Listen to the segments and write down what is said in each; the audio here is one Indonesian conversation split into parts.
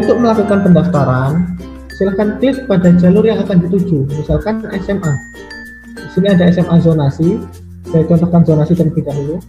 untuk melakukan pendaftaran, silahkan klik pada jalur yang akan dituju, misalkan SMA. Di sini ada SMA zonasi, saya contohkan zonasi terlebih dahulu.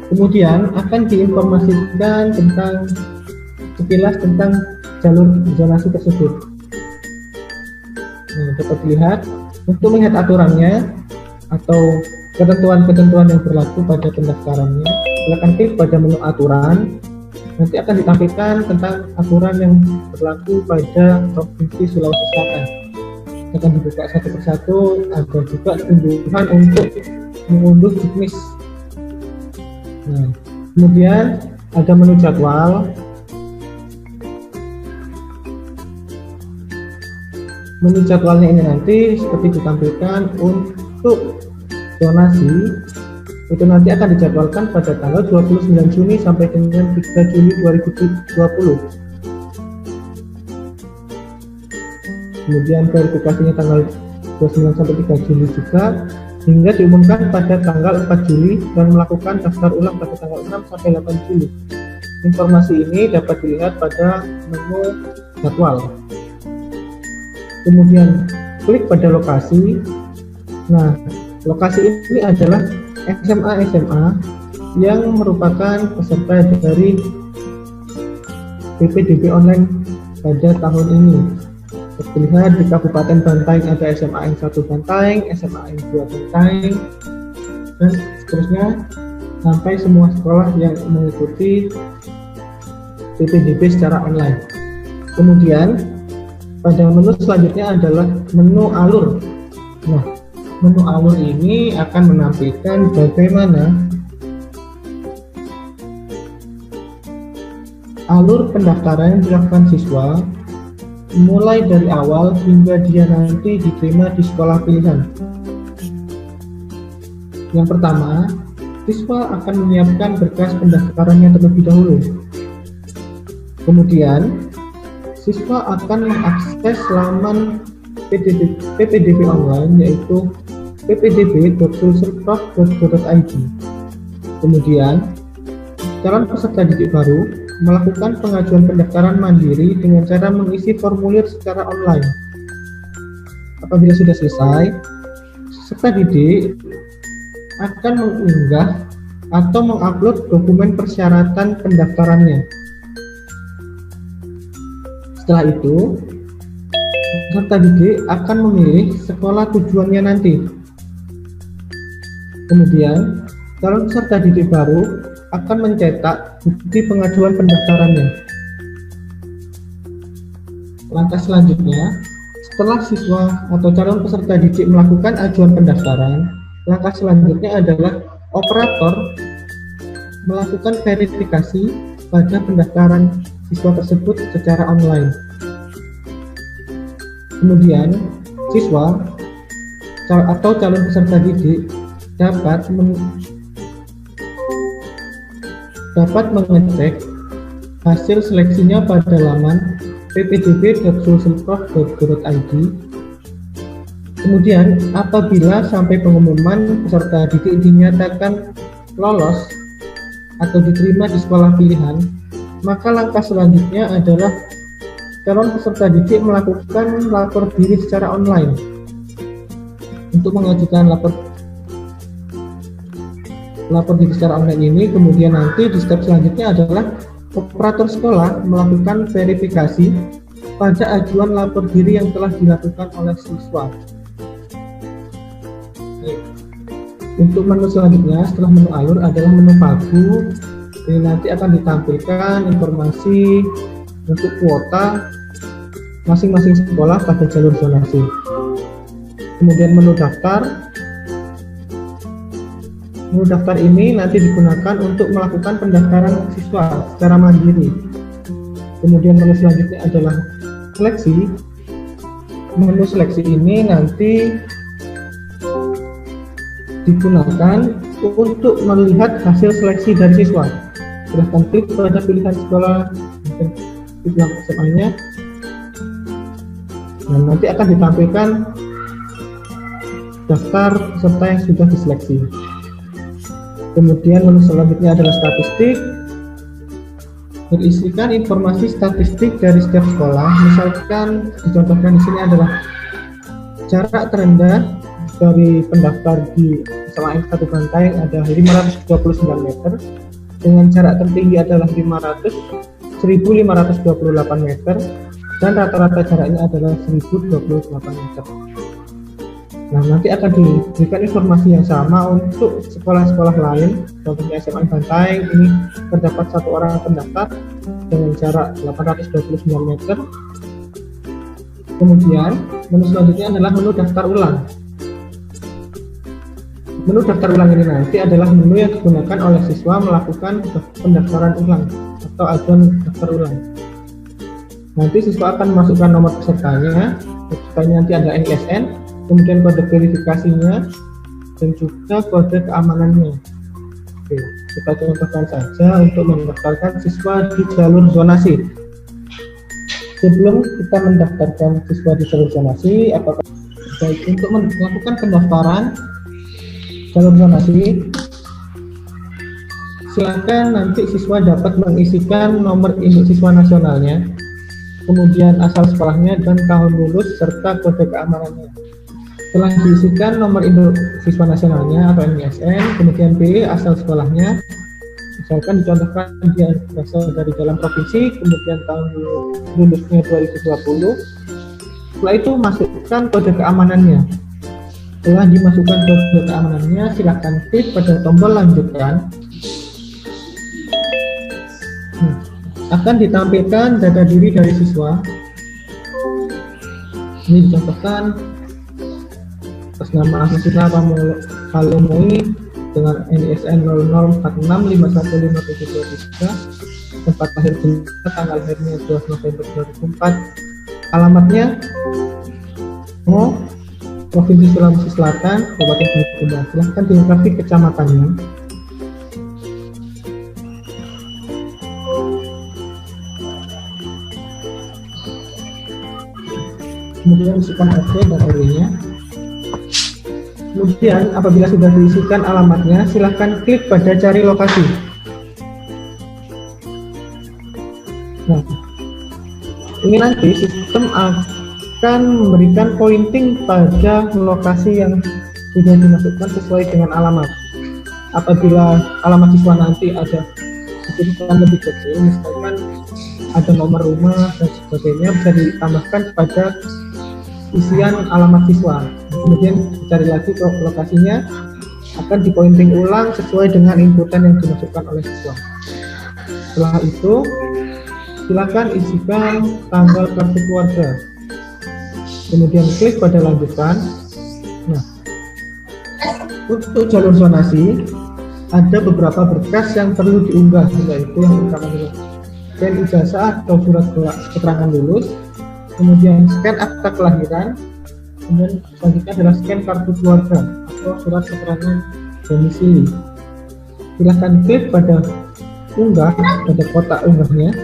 Kemudian akan diinformasikan sekilas tentang jalur zonasi tersebut. Nah, dapat dilihat untuk melihat aturannya atau ketentuan-ketentuan yang berlaku pada pendaftarannya, silakan klik pada menu aturan. Nanti akan ditampilkan tentang aturan yang berlaku pada Provinsi Sulawesi Selatan. Akan dibuka satu persatu, ada juga tunjukan untuk mengunduh juknis. Nah, kemudian ada menu jadwal. Menu jadwalnya ini nanti seperti ditampilkan untuk zonasi, itu nanti akan dijadwalkan pada tanggal 29 Juni sampai dengan 3 Juli 2020. Kemudian verifikasinya tanggal 29 sampai 3 Juli juga, hingga diumumkan pada tanggal 4 Juli dan melakukan daftar ulang pada tanggal 6 sampai 8 Juli. Informasi ini dapat dilihat pada menu jadwal. Kemudian klik pada lokasi. Nah, lokasi ini adalah SMA yang merupakan peserta dari PPDB online pada tahun ini. Terlihat di Kabupaten Bantaeng ada SMA N1 Bantaeng, SMA N2 Bantaeng, dan seterusnya sampai semua sekolah yang mengikuti PPDB secara online. Kemudian pada menu selanjutnya adalah menu alur. Nah, menu alur ini akan menampilkan bagaimana alur pendaftaran yang dilakukan siswa mulai dari awal hingga dia nanti diterima di sekolah pilihan. Yang pertama, siswa akan menyiapkan berkas pendaftarannya terlebih dahulu. Kemudian, siswa akan mengakses laman PPDB online, yaitu ppdb.sulselprof.go.id. Kemudian, calon peserta didik baru melakukan pengajuan pendaftaran mandiri dengan cara mengisi formulir secara online. Apabila sudah selesai, peserta didik akan mengunggah atau mengupload dokumen persyaratan pendaftarannya. Setelah itu, peserta didik akan memilih sekolah tujuannya nanti. Kemudian, calon peserta didik baru akan mencetak bukti pengajuan pendaftarannya. Langkah selanjutnya, setelah siswa atau calon peserta didik melakukan ajuan pendaftaran, langkah selanjutnya adalah operator melakukan verifikasi pada pendaftaran siswa tersebut secara online. Kemudian, siswa atau calon peserta didik dapat mengecek hasil seleksinya pada laman ppdb.sulselprof.go.id. Kemudian, apabila sampai pengumuman peserta didik dinyatakan lolos atau diterima di sekolah pilihan, maka langkah selanjutnya adalah calon peserta didik melakukan lapor diri secara online. Untuk mengajukan lapor diri secara online ini, kemudian nanti di step selanjutnya adalah operator sekolah melakukan verifikasi pada ajuan lapor diri yang telah dilakukan oleh siswa. Untuk menu selanjutnya setelah menu alur adalah menu pagu. Ini nanti akan ditampilkan informasi untuk kuota masing-masing sekolah pada jalur zonasi. Kemudian menu daftar. Menu daftar ini nanti digunakan untuk melakukan pendaftaran siswa secara mandiri. Kemudian menu selanjutnya adalah seleksi. Menu seleksi ini nanti digunakan untuk melihat hasil seleksi dari siswa. Silahkan klik pada pilihan sekolah dan klik SMA-nya. Nah, nanti akan ditampilkan daftar peserta yang sudah diseleksi. Kemudian menu selanjutnya adalah statistik. Berisikan informasi statistik dari setiap sekolah. Misalkan dicontohkan di sini adalah jarak terendah dari pendaftar di SMA 1 Bantaeng ada 529 meter, dengan jarak tertinggi adalah 1528 meter, dan rata-rata jaraknya adalah 1028 meter. Nah, nanti akan diberikan informasi yang sama untuk sekolah-sekolah lain. Contohnya SMA Bantaeng ini terdapat 1 orang pendaftar dengan jarak 829 meter. Kemudian menu selanjutnya adalah menu daftar ulang. Menu daftar ulang ini nanti adalah menu yang digunakan oleh siswa melakukan pendaftaran ulang atau ajuan daftar ulang. Nanti siswa akan memasukkan nomor pesertanya nanti ada NISN, kemudian kode verifikasinya, dan juga kode keamanannya. Oke, kita contohkan saja untuk mendaftarkan siswa di jalur zonasi. Sebelum kita mendaftarkan siswa di jalur zonasi, apakah baik untuk melakukan pendaftaran jalur zonasi, silakan nanti siswa dapat mengisikan nomor induk siswa nasionalnya, kemudian asal sekolahnya dan tahun lulus serta kode keamanannya. Setelah diisikan nomor induk siswa nasionalnya atau NISN, kemudian pilih asal sekolahnya. Misalkan dicontohkan dia berasal dari dalam provinsi, kemudian tahun lulusnya 2020. Setelah itu masukkan kode keamanannya. Setelah dimasukkan kode keamanannya, silakan klik pada tombol lanjutkan. Akan ditampilkan data diri dari siswa. Ini dicontohkan atas nama Asma Palomoi dengan NISN 0046515723, tempat lahir jenis, tanggal lahirnya 12 November 2004, alamatnya Provinsi Sulawesi Selatan, Kabupaten Bulukumba. Silahkan dilengkapi kecamatannya. Kemudian isikan RT dan RW-nya. Kemudian apabila sudah diisikan alamatnya, silahkan klik pada cari lokasi. Nah, ini nanti sistem akan memberikan pointing pada lokasi yang sudah dimasukkan sesuai dengan alamat. Apabila alamat siswa nanti ada disebutkan lebih kecil, misalkan ada nomor rumah dan sebagainya, bisa ditambahkan pada isian alamat siswa. Kemudian dicari lagi ke lokasinya, akan dipointing ulang sesuai dengan inputan yang dimasukkan oleh siswa. Setelah itu, silakan isikan tanggal kartu keluarga. Kemudian klik pada lanjutkan. Nah, untuk jalur zonasi ada beberapa berkas yang perlu diunggah, yaitu yang pertama adalah scan ijazah atau surat keterangan lulus, kemudian scan akta kelahiran, kemudian selanjutnya adalah scan kartu keluarga atau surat keterangan domisili. Silahkan klik pada unggah pada kotak unggahnya.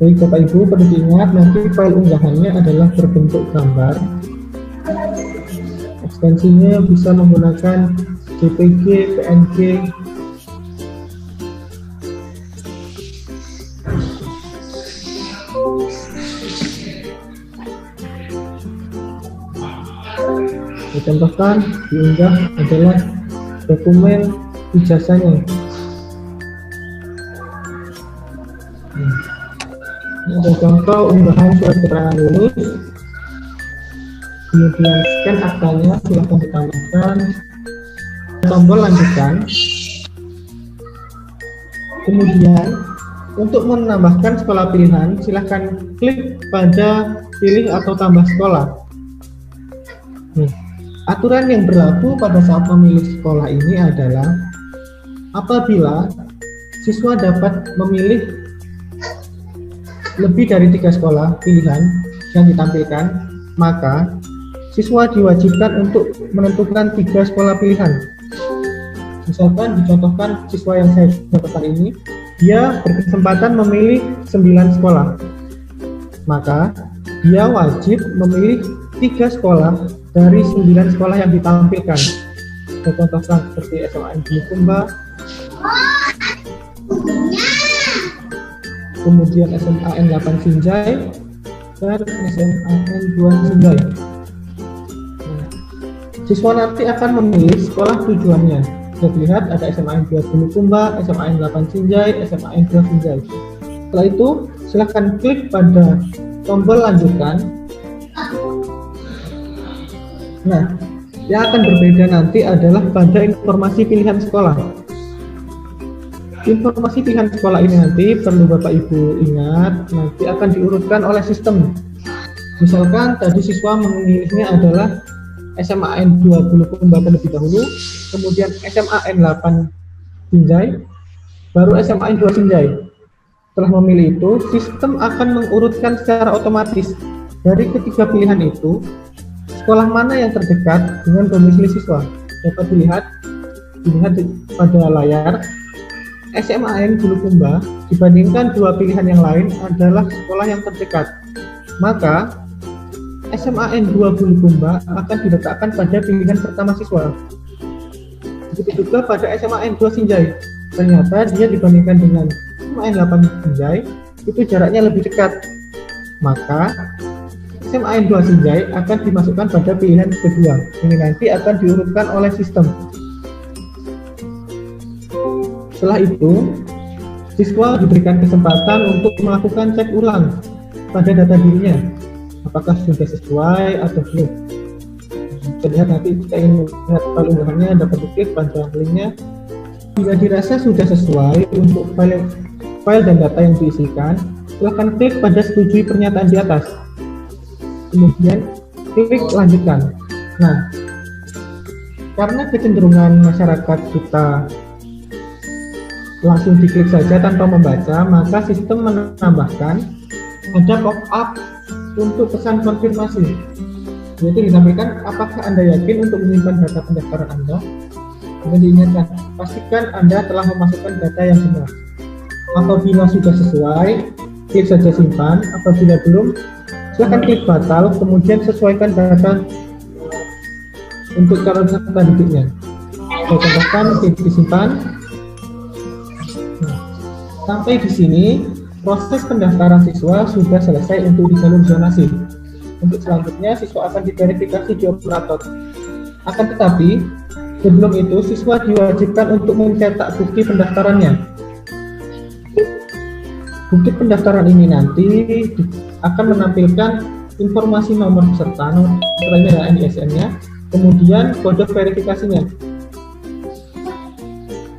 Baik Bapak Ibu, perlu diingat nanti file unggahannya adalah berbentuk gambar. Ekstensinya bisa menggunakan JPG, PNG, contohkan diunggah adalah dokumen ijazahnya. Ini ada contoh unggahan surat keterangan lulus, kemudian scan aktanya, silahkan ditambahkan tombol lanjutkan. Kemudian untuk menambahkan sekolah pilihan, silahkan klik pada pilih atau tambah sekolah. Aturan yang berlaku pada saat memilih sekolah ini adalah apabila siswa dapat memilih lebih dari 3 sekolah pilihan yang ditampilkan, maka siswa diwajibkan untuk menentukan 3 sekolah pilihan. Misalkan dicontohkan siswa yang saya contohkan ini, dia berkesempatan memilih 9 sekolah. Maka dia wajib memilih 3 sekolah dari 9 sekolah yang ditampilkan. Saya contohkan seperti SMA Bulukumba, kemudian SMA N8 Sinjai, dan SMA N2 Sinjai. Siswa nanti akan memilih sekolah tujuannya. Bisa dilihat ada SMA N2 Bulukumba, SMA N8 Sinjai, SMA N2 Sinjai. Setelah itu, silahkan klik pada tombol lanjutkan. Nah, yang akan berbeda nanti adalah pada informasi pilihan sekolah. Informasi pilihan sekolah ini nanti perlu Bapak Ibu ingat, nanti akan diurutkan oleh sistem. Misalkan tadi siswa memilihnya adalah SMA N2 Bulukumba terlebih dahulu, kemudian SMA N8 Sinjai, baru SMA N2 Sinjai. Setelah memilih itu, sistem akan mengurutkan secara otomatis dari ketiga pilihan itu, sekolah mana yang terdekat dengan domisili siswa. Dapat dilihat pada layar, SMA N Bulukumba dibandingkan 2 pilihan yang lain adalah sekolah yang terdekat. Maka SMA N2 Bulukumba akan diletakkan pada pilihan pertama siswa. Begitu juga pada SMA N2 Sinjai. Ternyata dia dibandingkan dengan SMA N8 Sinjai itu jaraknya lebih dekat. Maka SMA N2 Sinjai akan dimasukkan pada pilihan kedua. Ini nanti akan diurutkan oleh sistem. Setelah itu, siswa diberikan kesempatan untuk melakukan cek ulang pada data dirinya. Apakah sudah sesuai atau belum. Terlihat nanti kita ingin melihat file unggahannya, dapat diklik pada linknya. Bila dirasa sudah sesuai untuk file dan data yang diisikan, silakan klik pada setujui pernyataan di atas. Kemudian klik lanjutkan. Nah, karena kecenderungan masyarakat kita langsung diklik saja tanpa membaca, maka sistem menambahkan ada pop-up untuk pesan konfirmasi. Jadi disampaikan, apakah Anda yakin untuk menyimpan data pendaftaran Anda? Kemudian diingatkan, pastikan Anda telah memasukkan data yang benar. Apabila sudah sesuai, klik saja simpan. Apabila belum, silakan klik batal, kemudian sesuaikan data untuk calon peserta didiknya. Saya contohkan, klik disimpan. Nah, sampai di sini proses pendaftaran siswa sudah selesai untuk di jalur zonasi. Untuk selanjutnya, siswa akan diverifikasi di operator. Akan tetapi, sebelum itu, siswa diwajibkan untuk mencetak bukti pendaftarannya. Bukti pendaftaran ini nanti akan menampilkan informasi nomor peserta, setelahnya NISN-nya, kemudian kode verifikasinya.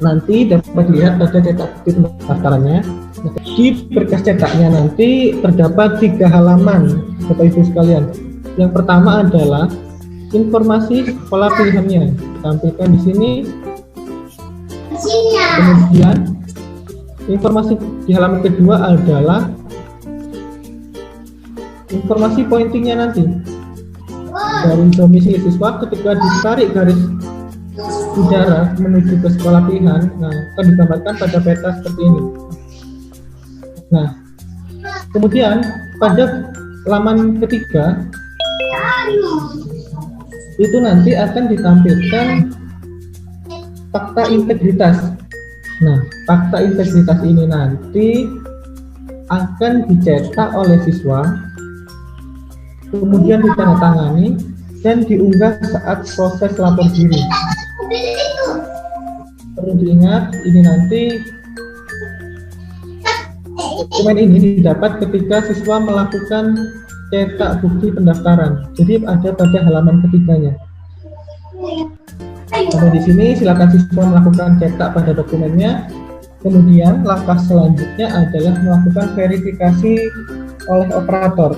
Nanti dapat dilihat pada cetak bukti pendaftarannya. Di berkas cetaknya nanti terdapat 3 halaman, Bapak Ibu sekalian. Yang pertama adalah informasi sekolah pilihannya, ditampilkan di sini. Kemudian informasi di halaman kedua adalah informasi pointingnya nanti dari domisili siswa. Ketika ditarik garis udara menuju ke sekolah pilihan, nah akan digambarkan pada peta seperti ini. Nah, kemudian pada halaman ketiga itu nanti akan ditampilkan fakta integritas. Nah, fakta integritas ini nanti akan dicetak oleh siswa, kemudian ditandatangani dan diunggah saat proses lapor diri. Perlu diingat, ini nanti dokumen ini didapat ketika siswa melakukan cetak bukti pendaftaran. Jadi ada pada halaman ketiganya. Sampai di sini silakan siswa melakukan cetak pada dokumennya. Kemudian langkah selanjutnya adalah melakukan verifikasi oleh operator.